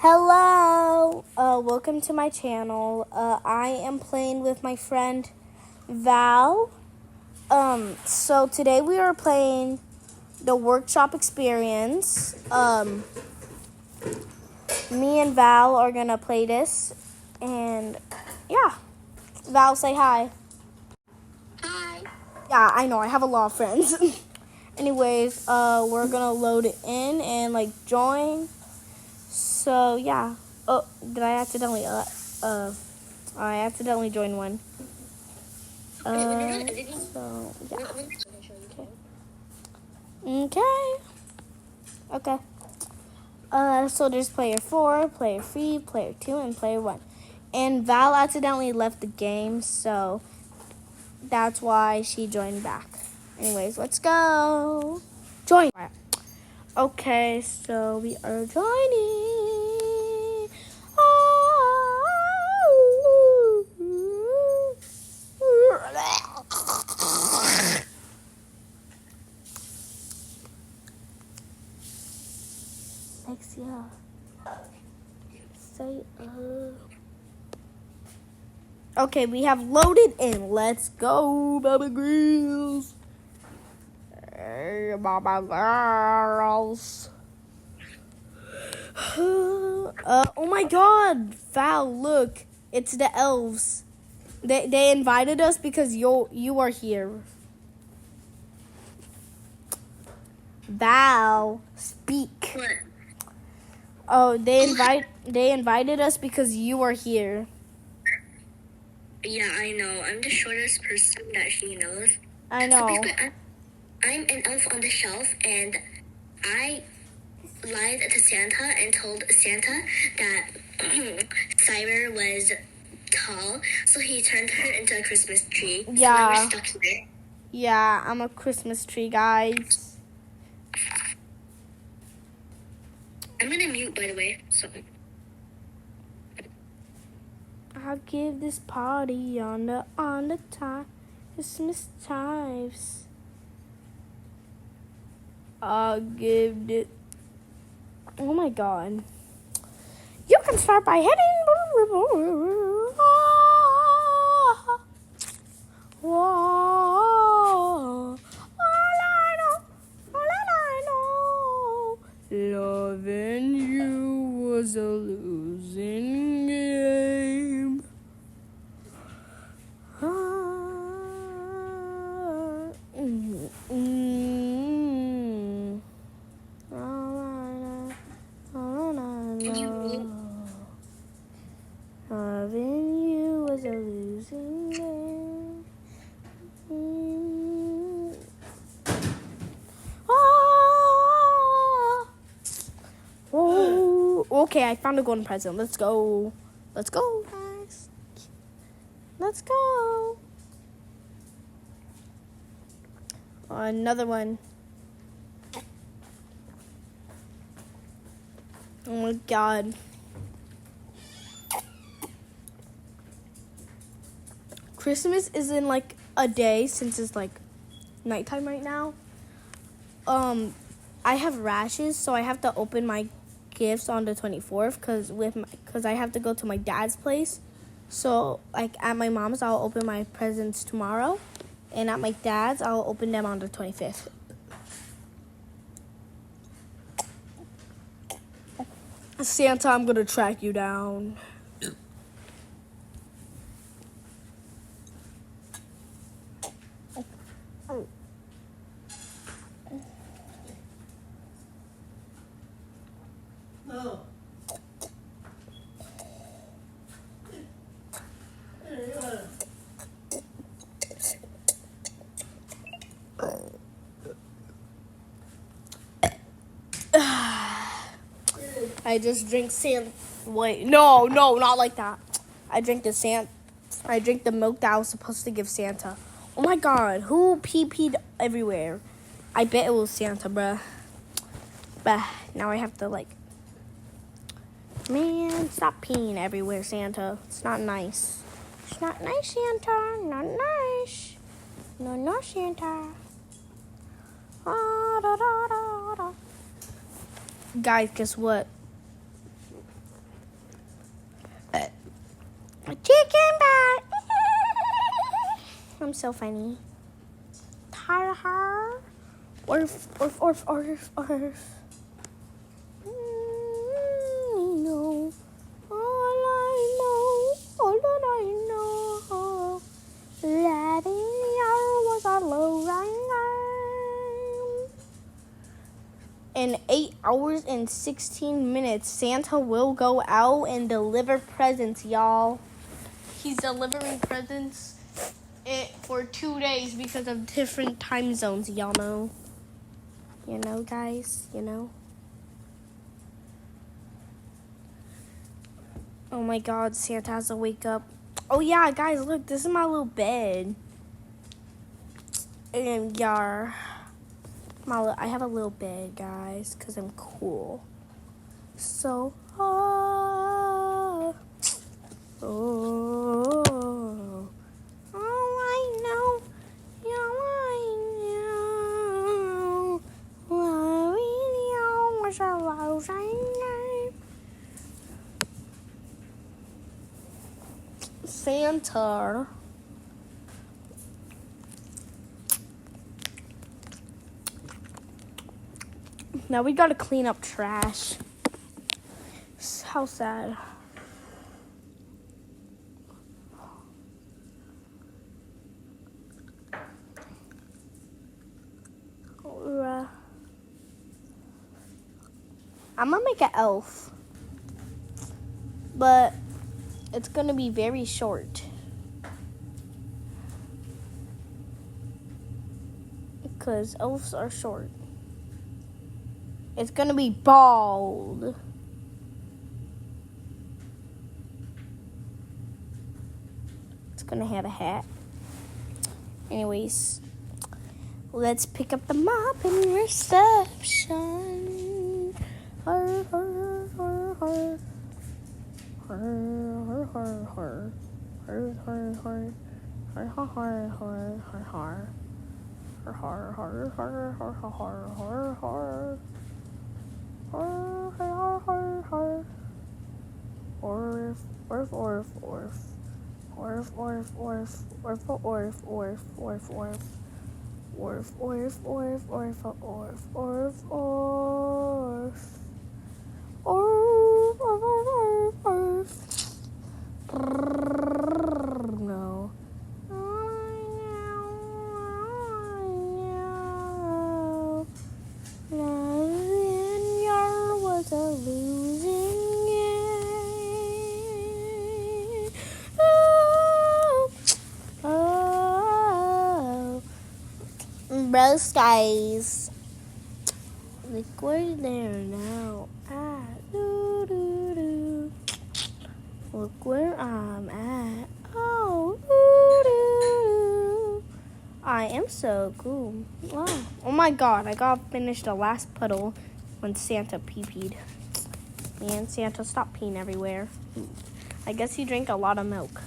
Hello, welcome to my channel. I am playing with my friend Val. So today we are playing the workshop experience. Me and Val are gonna play this, and yeah, Val, say hi. Hi. Yeah, I know, I have a lot of friends. Anyways, we're gonna load it in and join. So yeah. Oh, did I accidentally I accidentally joined one. When you're done editing, So yeah. I can show you. Okay. So there's player 4, player 3, player 2, and player 1. And Val accidentally left the game, so that's why she joined back. Anyways, let's go. Join. Okay, so we are joining. Alexia, say Okay, we have loaded in. Let's go, baby girls. Hey, baby girls. Oh my God, Val, look, it's the elves. They invited us because you are here. Val, speak. What? Oh, they invited us because you are here. Yeah, I know. I'm the shortest person that she knows. I So know. basically, I'm an elf on the shelf, and I lied to Santa and told Santa that Cyber was tall, so he turned her into a Christmas tree. Yeah. So now we're stuck here. Yeah, I'm a Christmas tree, guys. I'm gonna mute, by the way. So. I'll give this party on the time, Christmas times. I'll give it. Oh my God! You can start by hitting. Whoa. All I know, loving you was a losing game. Loving you was a losing game. Oh, okay, I found a golden present. Let's go. Let's go, guys. Let's go. Another one. Oh my God. Christmas is in a day since it's nighttime right now. I have rashes, so I have to open my gifts on the 24th because I have to go to my dad's place. So at my mom's, I'll open my presents tomorrow, and at my dad's, I'll open them on the 25th. Santa, I'm gonna track you down. Oh. I just drink sand. Wait, no, not like that. I drink the milk that I was supposed to give Santa. Oh my God, who pee-peed everywhere? I bet it was Santa, bruh. Now I have to man, stop peeing everywhere, Santa. It's not nice. It's not nice, Santa. Not nice. No, Santa. Ah, da, da, da, da. Guys, guess what? A chicken bite. I'm so funny. Har har. Orf, orf, orf, orf, orf. No. All that I know, that in the hour was a low rhyme. In 8 hours and 16 minutes, Santa will go out and deliver presents, y'all. He's delivering presents for 2 days because of different time zones, y'all know. You know, guys, you know. Oh my God, Santa has to wake up. Oh yeah, guys, look, this is my little bed. And I have a little bed, guys, because I'm cool. So, all I know, was a lousy night. Santa. Now we gotta clean up trash. How sad. I'm gonna make an elf, but it's gonna be very short because elves are short. It's gonna be bald. It's gonna have a hat. Anyways, let's pick up the mop in reception. Har, har, har, har. Har, har, har, har. Har, har, har. Har, har, har, har, har, har. Har, har, har, har, har, har, har, har. Har, har, har, har. Orf, orf, orf, orf. Orf, orf, orf, orf, orf, orf, orf, orf. Orf, orf, orf, orf, orf, orf, orf. Orf, orf, orf, orf. No. Was a losing game. Oh. Bro skies. Look where they're now. Doo, doo, doo. Look where I'm at. Oh, doo, doo. I am so cool. Wow. Oh my God, I gotta finish the last puddle when Santa pee-peed. Man, Santa, stop peeing everywhere. I guess he drank a lot of milk.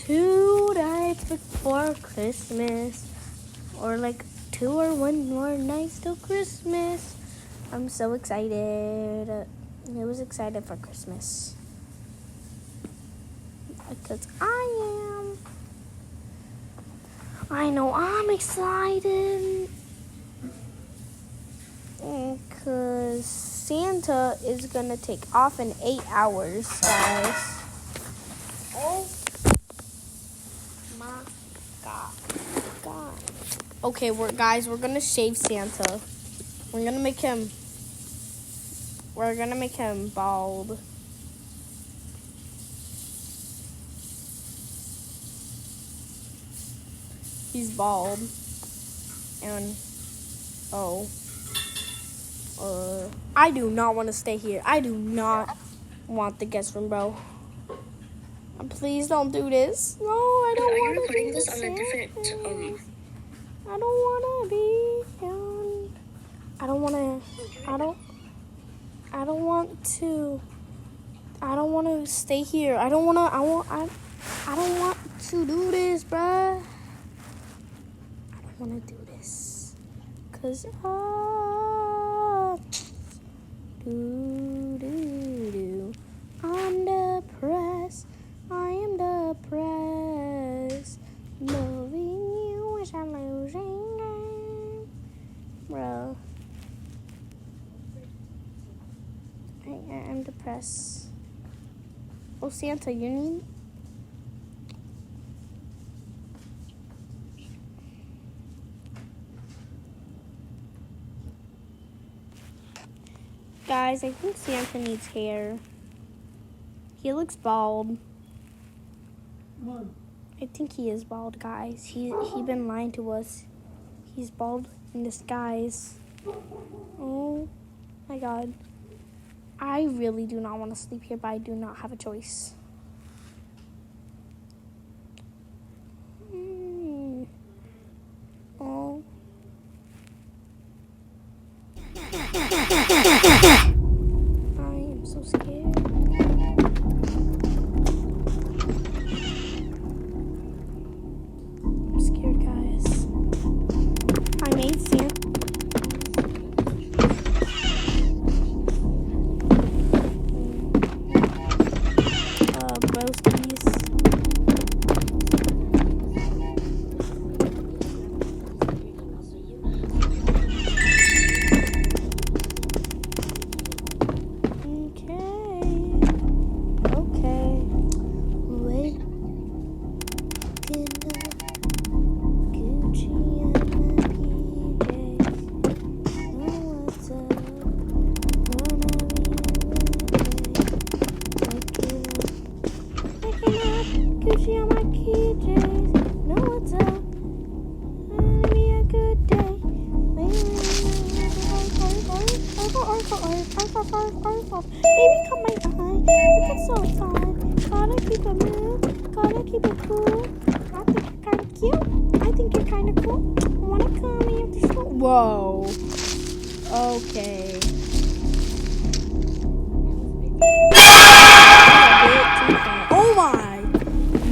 2 days before Christmas. Or like 2 or 1 more nights till Christmas. I'm so excited. I was excited for Christmas. Because I am. I know I'm excited. Because Santa is going to take off in 8 hours, guys. Oh my God. Okay, we're going to shave Santa. We're going to make him bald. He's bald. And, I do not want to stay here. I do not want the guest room, bro. Please don't do this. No, I don't want to. Are you recording this on a different? I don't want to be down. I don't want to. I don't want to stay here. I don't want to do this, bruh. I don't want to do this. Cause I'm depressed. I'm depressed. Oh, Santa, you need... Guys, I think Santa needs hair. He looks bald. I think he is bald, guys. He been lying to us. He's bald in disguise. Oh my god. I really do not want to sleep here, but I do not have a choice. Oh. I am so scared. I'm scared, guys. I made Santa. Broskies. Okay. Wait. Gucci and my PJs. Know what's up. Wanna be Gucci on my PJs. Know what's up. Wanna be a good day. Baby, come my eye. Look at so fine. Gotta keep it move. Gotta keep it cool. I think you're kinda cute. I think you're kinda cool. Wanna come in after school? Whoa. Okay.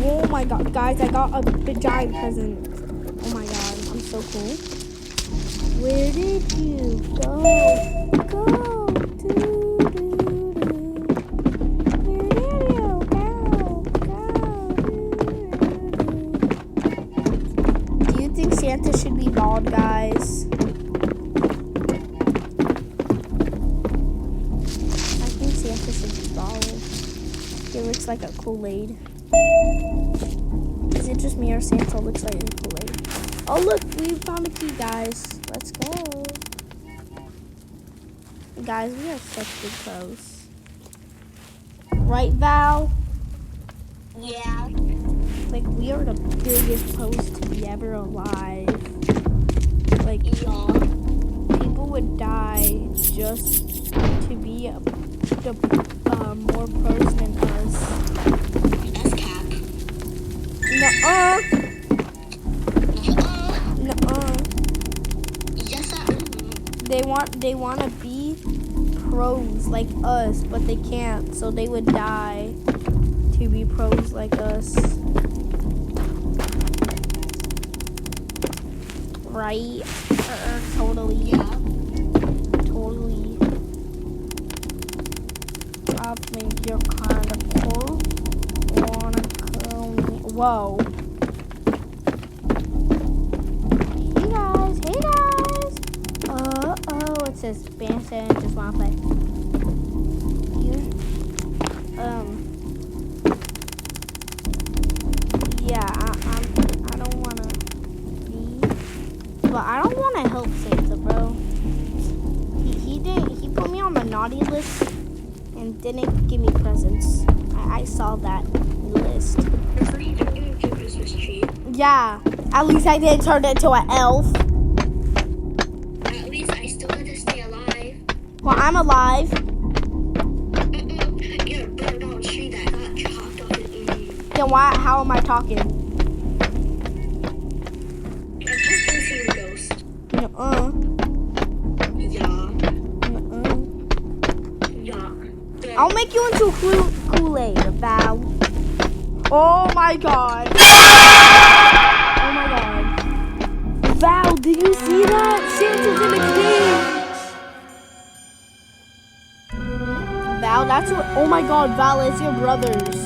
Oh my god, guys, I got a giant present. Oh my god, I'm so cool. Where did you go? Go. Do, do, do. Where did you go? Go. Do, do, do. Do you think Santa should be bald, guys? I think Santa should be bald. He looks like a Kool-Aid. Is it just me or Santa looks like a Kool-Aid? Oh look, we found a key, guys. Let's go. Guys, we are such good pros. Right, Val? Yeah. Like, we are the biggest pros to be ever alive. Like, Yeah. people would die just to be more pros than us. That's cap. Nuh-uh. Uh-uh. Nuh-uh. Yes, sir. They want to be pros like us, but they can't, so they would die to be pros like us. Right? Totally. Yeah. Totally. I think you're kind of cool. Wanna kill me? Whoa. Hey guys. Hey guys. Oh, it says Santa and just wanna play. Yeah, I don't wanna be, but I don't wanna help Santa, bro. He put me on the naughty list and didn't give me presents. I saw that list. Remember you didn't give a Christmas tree? Yeah, at least I didn't turn into an elf. At least I still get to stay alive. Well, I'm alive. You're a burned out tree that got chopped off. Then how am I talking? I'm talking to your ghost. Nuh-uh. Yeah. Nuh-uh. Yeah. I'll make you into Kool-Aid, Val. Oh my god. Oh my god. Val, did you see that? Santa's in a cage. Val, that's what. Oh my god, Val, it's your brothers.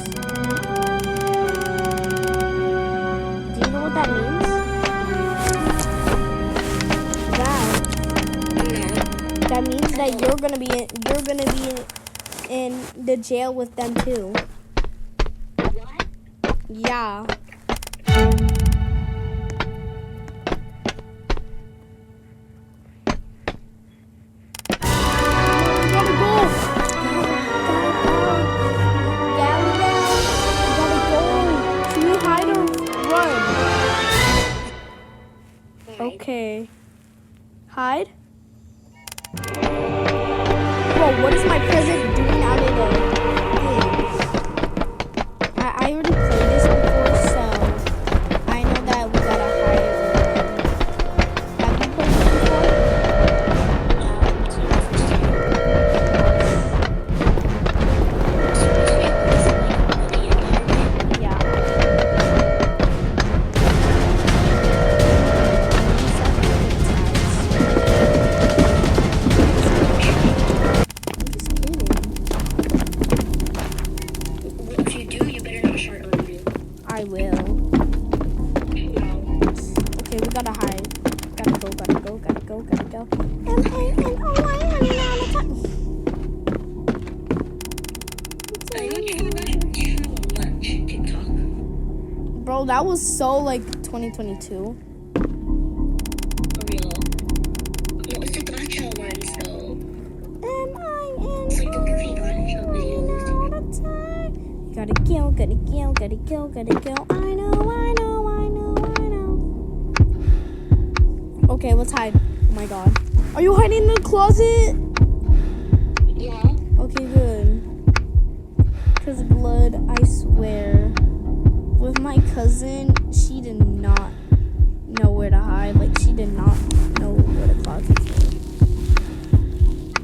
Do you know what that means? Val, No. that means that you're gonna be in the jail with them too. What? Yeah. We gotta go. Galileo, we gotta go. Should we hide or run? Okay. Hide? Bro, what is my present doing out of the thing? I already played this before, so I know that we gotta hide. Have you played this before? Yeah. If you do, you better not short on you. I will. Okay, we gotta hide. Gotta go. And oh, I'm running out of time. I'm not sure about too much TikTok. Bro, that was so like 2022. For real. No, it's the gacha ones though. Am I in It's like the goofy gacha videos. all the time? Gotta kill. I know. Okay, let's hide. Oh my god. Are you hiding in the closet? Yeah. Okay, good. Because blood, I swear. With my cousin, she did not know where to hide. Like, she did not know where the closets were.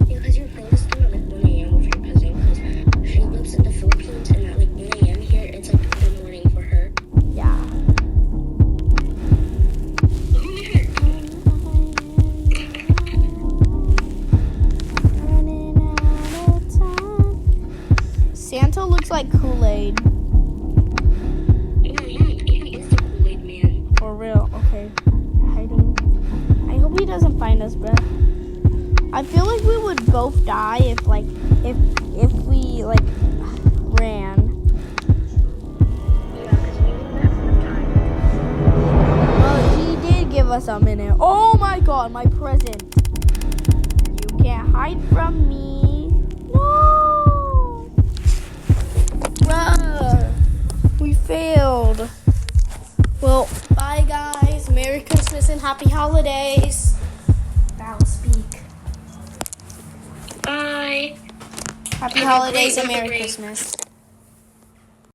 Yeah, because you play this thing at like 1 a.m. with your cousin because she lives in the Philippines and at like 1 a.m. here, it's like the morning for her. Yeah. Santa looks like Kool-Aid. Yeah, he is the Kool-Aid man. For real. Okay. Hiding. I hope he doesn't find us, bruh. I feel like we would both die if we like ran. Yeah, because we need that for time. Well, he did give us a minute. Oh my god, my present. You can't hide from me. No. Bruh. We failed. Well, bye guys. Merry Christmas and Happy Holidays. Val, speak. Bye. Happy Have a Holidays great and Merry break. Christmas.